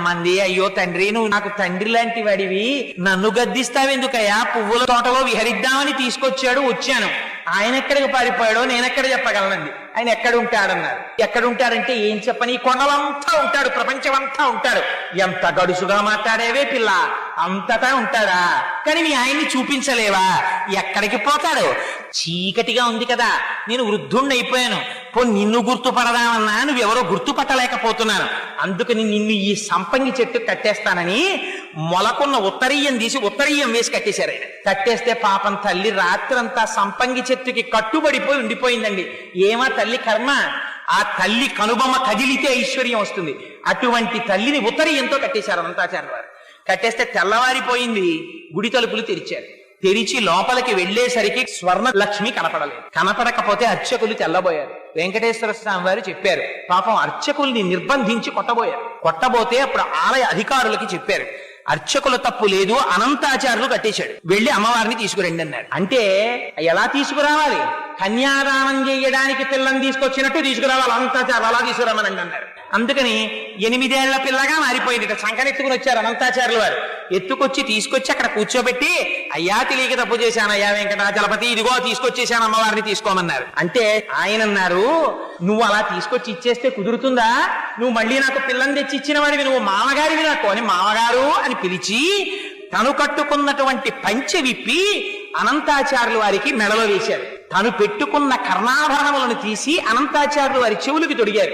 మంది అయ్యో తండ్రి, నువ్వు నాకు తండ్రి లాంటి వాడివి, నన్ను గద్దిస్తావెందుకయ్యా? పువ్వుల తోటలో విహరిద్దామని తీసుకొచ్చాడు, వచ్చాను. ఆయన ఎక్కడికి పారిపోయాడో నేనెక్కడ చెప్పగలనండి. ఆయన ఎక్కడ ఉంటాడన్నారు. ఎక్కడ ఉంటాడంటే ఏం చెప్పని, కొండలంతా ఉంటాడు, ప్రపంచమంతా ఉంటాడు. ఎంత గడుసుగా మాట్లాడేవే పిల్ల, అంతటా ఉంటాడా? కానీ మీ ఆయన్ని చూపించలేవా? ఎక్కడికి పోతాడు? చీకటిగా ఉంది కదా, నేను వృద్ధుణ్ణి అయిపోయాను. నిన్ను గుర్తుపడదామన్నా నువ్వెవరో గుర్తుపట్టలేకపోతున్నాను. అందుకని నిన్ను ఈ సంపంగి చెట్టు కట్టేస్తానని మొలకున్న ఉత్తరీయం తీసి ఉత్తరీయం వేసి కట్టేశారు. ఆయన కట్టేస్తే పాపం తల్లి రాత్రంతా సంపంగి చెట్టుకి కట్టుబడిపోయి ఉండిపోయిందండి. ఏమా తల్లి కర్మ, ఆ తల్లి కనుబొమ్మ కదిలితే ఐశ్వర్యం వస్తుంది. అటువంటి తల్లిని ఉత్తరీయంతో కట్టేశారు అనంతాచార్య వారు. కట్టేస్తే తెల్లవారిపోయింది. గుడి తలుపులు తెరిచారు. తెరిచి లోపలికి వెళ్లేసరికి స్వర్ణ లక్ష్మి కనపడలేదు. కనపడకపోతే అర్చకులు తెల్లబోయారు. వెంకటేశ్వర స్వామి వారు చెప్పారు, పాపం అర్చకుల్ని నిర్బంధించి కొట్టబోయారు. కొట్టబోతే అప్పుడు ఆలయ అధికారులకి చెప్పారు, అర్చకుల తప్పు లేదు, అనంతాచార్యులు కట్టేశాడు, వెళ్లి అమ్మవారిని తీసుకురండి అన్నాడు. అంటే ఎలా తీసుకురావాలి? కన్యాదానం చేయడానికి పిల్లని తీసుకొచ్చినట్టు తీసుకురావాలి, అనంతాచార్యులు అలా తీసుకురామనండి అన్నారు. అందుకని 8 ఏళ్ల పిల్లగా మారిపోయింది. సంకనెత్తుకుని వచ్చారు అనంతాచార్యులు వారు. ఎత్తుకొచ్చి తీసుకొచ్చి అక్కడ కూర్చోబెట్టి, అయ్యా తెలియక తప్పు చేశాను అయ్యా వెంకటాచలపతి, ఇదిగో తీసుకొచ్చేశాను అమ్మవారిని తీసుకోమన్నారు. అంటే ఆయన అన్నారు, నువ్వు అలా తీసుకొచ్చి ఇచ్చేస్తే కుదురుతుందా? నువ్వు మళ్ళీ నాకు పిల్లని తెచ్చి ఇచ్చిన వాడివి, నువ్వు మామగారివి నాకు అని మామగారు అని పిలిచి తను కట్టుకున్నటువంటి పంచె విప్పి అనంతాచార్యుల వారికి మెడలో వేశారు. తను పెట్టుకున్న కర్ణాభరణములను తీసి అనంతాచార్యుల వారి చెవులకి తొడిగారు.